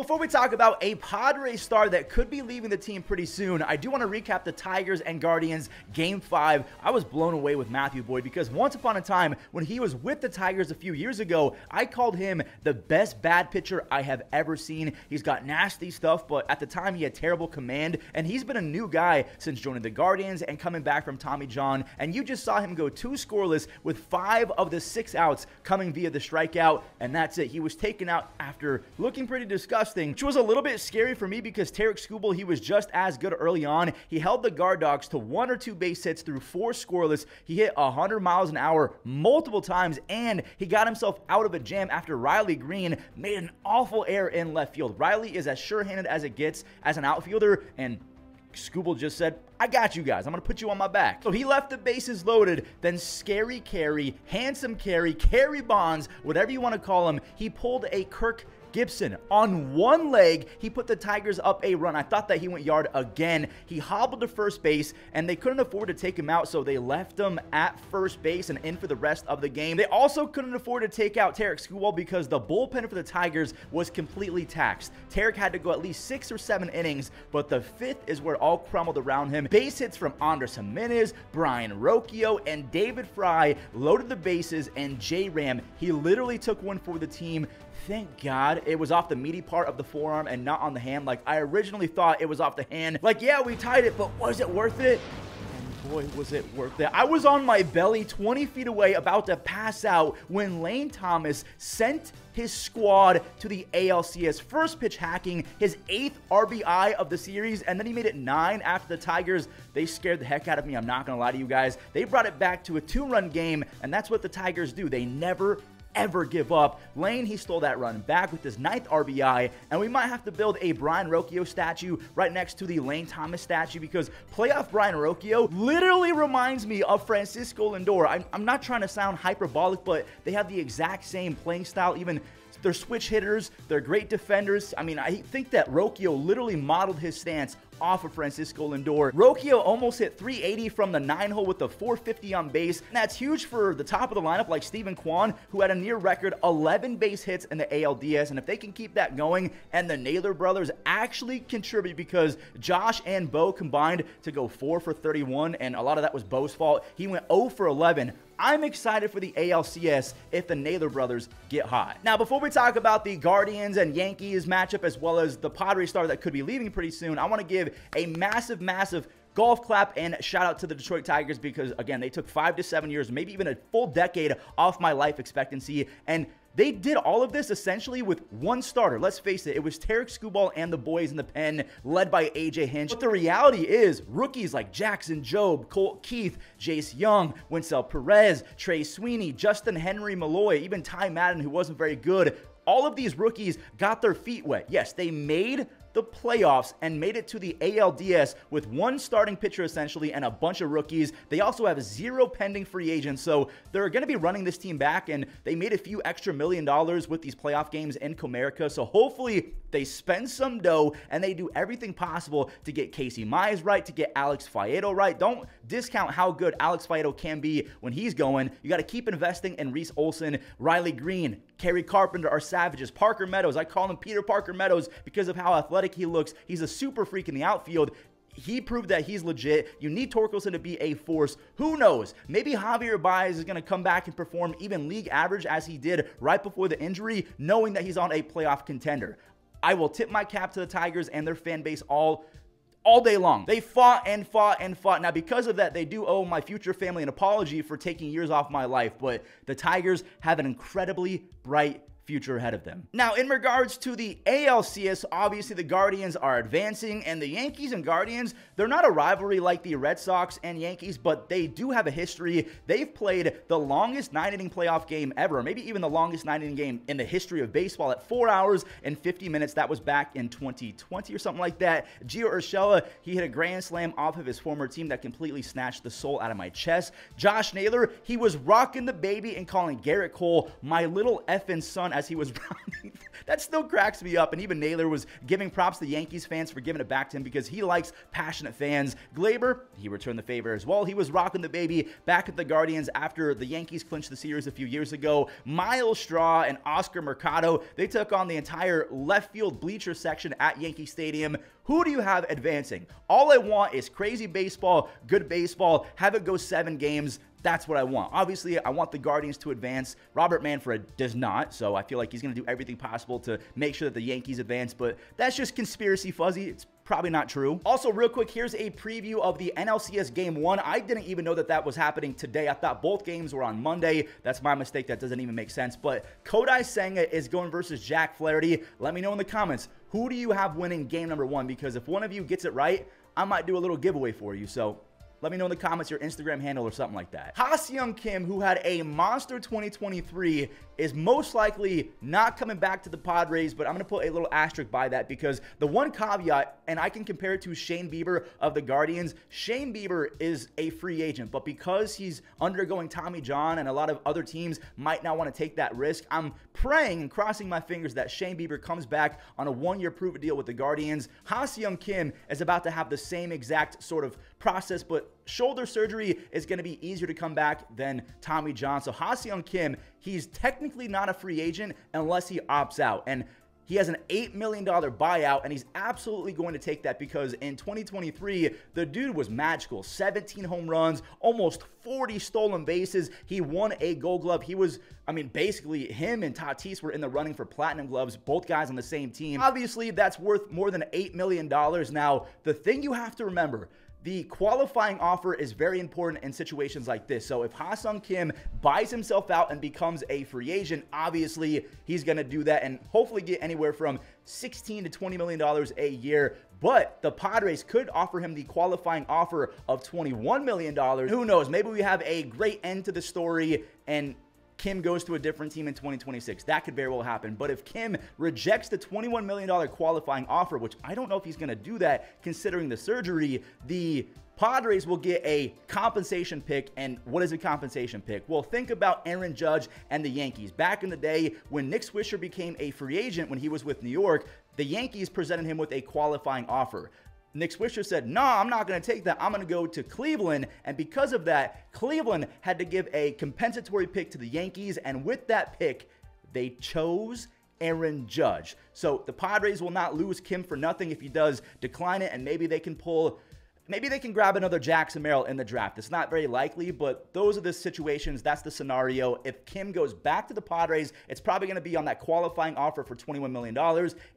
Before we talk about a Padres star that could be leaving the team pretty soon, I do want to recap the Tigers and Guardians Game 5. I was blown away with Matthew Boyd because once upon a time, when he was with the Tigers a few years ago, I called him the best bad pitcher I have ever seen. He's got nasty stuff, but at the time he had terrible command, and he's been a new guy since joining the Guardians and coming back from Tommy John, and you just saw him go 2 scoreless with 5 of the 6 outs coming via the strikeout, and that's it. He was taken out after looking pretty disgusting, which was a little bit scary for me because Tarek Skubal, he was just as good early on. He held the Guard Dogs to 1 or 2 base hits through 4 scoreless. He hit 100 miles an hour multiple times, and he got himself out of a jam after Riley Green made an awful error in left field. Riley is as sure-handed as it gets as an outfielder, and Skubal just said, I got you guys. I'm going to put you on my back. So he left the bases loaded, then scary carry, handsome carry, carry bonds, whatever you want to call him. He pulled a Kirk Gibson on one leg. He put the Tigers up a run. I thought that he went yard again. He hobbled to first base, and they couldn't afford to take him out, so they left him at first base and in for the rest of the game. They also couldn't afford to take out Tarek Skubal because the bullpen for the Tigers was completely taxed. Tarek had to go at least 6 or 7 innings, but the 5th is where it all crumbled around him. Base hits from Andres Jimenez, Brian Rocchio, and David Fry loaded the bases, and J-Ram, he literally took one for the team. Thank God it was off the meaty part of the forearm and not on the hand like I originally thought it was off the hand. Like, yeah, we tied it, but was it worth it? And boy, was it worth it. I was on my belly 20 feet away about to pass out when Lane Thomas sent his squad to the ALCS. First pitch hacking, his 8th RBI of the series, and then he made it 9 after the Tigers. They scared the heck out of me. I'm not going to lie to you guys. They brought it back to a 2-run game, and that's what the Tigers do. They never ever give up. Lane, he stole that run back with his 9th RBI, and we might have to build a Brian Rocchio statue right next to the Lane Thomas statue because playoff Brian Rocchio literally reminds me of Francisco Lindor. I'm not trying to sound hyperbolic, but they have the exact same playing style. Even they're switch hitters, they're great defenders. I mean, I think that Rocchio literally modeled his stance off of Francisco Lindor. Rocchio almost hit 380 from the 9-hole with a 450 on base, and that's huge for the top of the lineup like Steven Kwan, who had a near record 11 base hits in the ALDS, and if they can keep that going, and the Naylor brothers actually contribute because Josh and Bo combined to go 4 for 31, and a lot of that was Bo's fault. He went 0 for 11. I'm excited for the ALCS if the Naylor brothers get hot. Now, before we talk about the Guardians and Yankees matchup as well as the Padres star that could be leaving pretty soon, I want to give a massive golf clap and shout out to the Detroit Tigers because, again, they took 5 to 7 years, maybe even a full decade off my life expectancy, and they did all of this essentially with one starter. Let's face it, it was Tarek Skubal and the boys in the pen, led by AJ Hinch. But the reality is, rookies like Jackson Jobe, Colt Keith, Jace Young, Winsell Perez, Trey Sweeney, Justin Henry Malloy, even Ty Madden, who wasn't very good, all of these rookies got their feet wet. Yes, they made the playoffs and made it to the ALDS with one starting pitcher essentially and a bunch of rookies. They also have 0 pending free agents, so they're going to be running this team back, and they made a few extra $1 million with these playoff games in Comerica, so hopefully they spend some dough and they do everything possible to get Casey Mize right, to get Alex Faedo right. Don't discount how good Alex Faedo can be when he's going. You got to keep investing in Reese Olson, Riley Green, Kerry Carpenter are savages. Parker Meadows, I call him Peter Parker Meadows because of how athletic he looks. He's a super freak in the outfield. He proved that he's legit. You need Torkelson to be a force. Who knows? Maybe Javier Baez is going to come back and perform even league average as he did right before the injury, knowing that he's on a playoff contender. I will tip my cap to the Tigers and their fan base all day long. They fought and fought and fought. Now, because of that, they do owe my future family an apology for taking years off my life, but the Tigers have an incredibly bright future ahead of them. Now, in regards to the ALCS, obviously the Guardians are advancing, and the Yankees and Guardians, they're not a rivalry like the Red Sox and Yankees, but they do have a history. They've played the longest 9-inning playoff game ever, maybe even the longest 9-inning game in the history of baseball at 4 hours and 50 minutes. That was back in 2020 or something like that. Gio Urshela, he hit a grand slam off of his former team that completely snatched the soul out of my chest. Josh Naylor, he was rocking the baby and calling Garrett Cole my little effing son on as he was rounding. That still cracks me up. And even Naylor was giving props to the Yankees fans for giving it back to him because he likes passionate fans. Glaber, he returned the favor as well. He was rocking the baby back at the Guardians after the Yankees clinched the series a few years ago. Miles Straw and Oscar Mercado, they took on the entire left field bleacher section at Yankee Stadium. Who do you have advancing? All I want is crazy baseball, good baseball, have it go 7 games. That's what I want. Obviously, I want the Guardians to advance. Robert Manfred does not, so I feel like he's going to do everything possible to make sure that the Yankees advance, but that's just conspiracy fuzzy. It's probably not true. Also, real quick, here's a preview of the NLCS Game 1. I didn't even know that that was happening today. I thought both games were on Monday. That's my mistake. That doesn't even make sense. But Kodai Senga is going versus Jack Flaherty. Let me know in the comments, who do you have winning game number 1? Because if one of you gets it right, I might do a little giveaway for you. So let me know in the comments your Instagram handle or something like that. Ha-Seong Kim, who had a monster 2023, is most likely not coming back to the Padres, but I'm going to put a little asterisk by that because the one caveat, and I can compare it to Shane Bieber of the Guardians, Shane Bieber is a free agent, but because he's undergoing Tommy John and a lot of other teams might not want to take that risk, I'm praying and crossing my fingers that Shane Bieber comes back on a 1-year prove-it deal with the Guardians. Ha-Seong Kim is about to have the same exact sort of process, but shoulder surgery is going to be easier to come back than Tommy John. So Ha-Seong Kim, he's technically not a free agent unless he opts out. And he has an $8 million buyout, and he's absolutely going to take that because in 2023, the dude was magical. 17 home runs, almost 40 stolen bases. He won a Gold Glove. He was, I mean, basically him and Tatis were in the running for Platinum Gloves, both guys on the same team. Obviously, that's worth more than $8 million. Now, the thing you have to remember, the qualifying offer is very important in situations like this. So if Ha-Seong Kim buys himself out and becomes a free agent, obviously he's going to do that and hopefully get anywhere from $16 to $20 million a year. But the Padres could offer him the qualifying offer of $21 million. Who knows? Maybe we have a great end to the story and Kim goes to a different team in 2026. That could very well happen. But if Kim rejects the $21 million qualifying offer, which I don't know if he's going to do that considering the surgery, the Padres will get a compensation pick. And what is a compensation pick? Well, think about Aaron Judge and the Yankees. Back in the day when Nick Swisher became a free agent when he was with New York, the Yankees presented him with a qualifying offer. Nick Swisher said, no, I'm not going to take that. I'm going to go to Cleveland. And because of that, Cleveland had to give a compensatory pick to the Yankees. And with that pick, they chose Aaron Judge. So the Padres will not lose Kim for nothing if he does decline it. And maybe they can grab another Jackson Merrill in the draft. It's not very likely, but those are the situations. That's the scenario. If Kim goes back to the Padres, it's probably going to be on that qualifying offer for $21 million.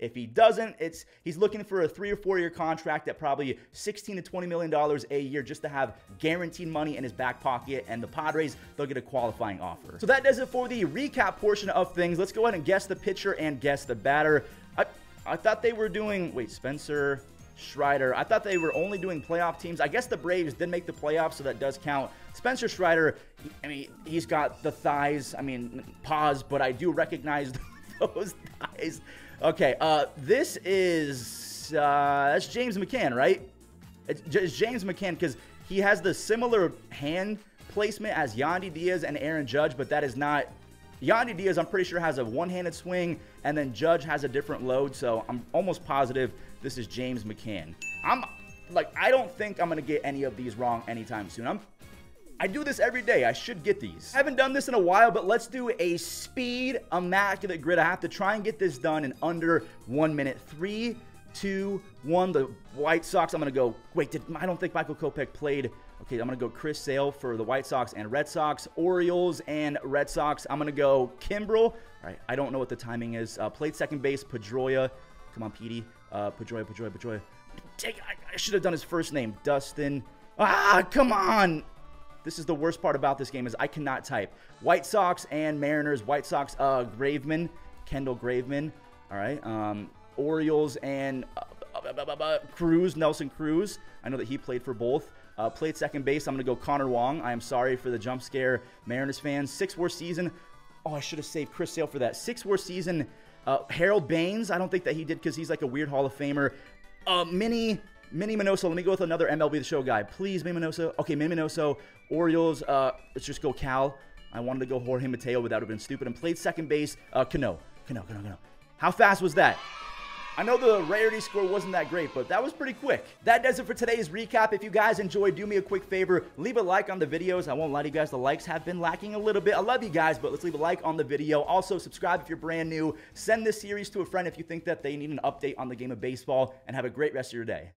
If he doesn't, he's looking for a 3 or 4 year contract at probably $16 to $20 million a year just to have guaranteed money in his back pocket. And the Padres, they'll get a qualifying offer. So that does it for the recap portion of things. Let's go ahead and guess the pitcher and guess the batter. I thought they were doing, wait, Spencer Strider. I thought they were only doing playoff teams. I guess the Braves did make the playoffs, so that does count. Spencer Strider, I mean, he's got the thighs. I mean, pause, but I do recognize those thighs. Okay, this is, that's James McCann, right? It's James McCann because he has the similar hand placement as Yandy Diaz and Aaron Judge, but that is not. Yandy Diaz, I'm pretty sure, has a one-handed swing, and then Judge has a different load, so I'm almost positive this is James McCann. I don't think I'm going to get any of these wrong anytime soon. I do this every day. I should get these. I haven't done this in a while, but let's do a speed immaculate grid. I have to try and get this done in under 1 minute. 3, 2, 1. The White Sox, I'm going to go. Wait, I don't think Michael Kopech played. Okay, I'm going to go Chris Sale for the White Sox and Red Sox. Orioles and Red Sox, I'm going to go Kimbrel. All right, I don't know what the timing is. Played second base, Pedroia. Come on, Petey. Pedroia. I should have done his first name. Dustin. Come on. This is the worst part about this game is I cannot type. White Sox and Mariners. White Sox, Graveman. Kendall Graveman. All right. Orioles and Cruz. Nelson Cruz. I know that he played for both. Played second base. I'm going to go Connor Wong. I am sorry for the jump scare, Mariners fans. 6-war season. Oh, I should have saved Chris Sale for that. 6-war season. Harold Baines. I don't think that he did because he's like a weird Hall of Famer. Mini Minoso. Let me go with another MLB The Show guy. Please, Mini Minoso. Okay, Mini Minoso. Orioles. Let's just go Cal. I wanted to go Jorge Mateo, but that would have been stupid, and played second base. Cano. How fast was that? I know the rarity score wasn't that great, but that was pretty quick. That does it for today's recap. If you guys enjoyed, do me a quick favor. Leave a like on the videos. I won't lie to you guys, the likes have been lacking a little bit. I love you guys, but let's leave a like on the video. Also, subscribe if you're brand new. Send this series to a friend if you think that they need an update on the game of baseball, and have a great rest of your day.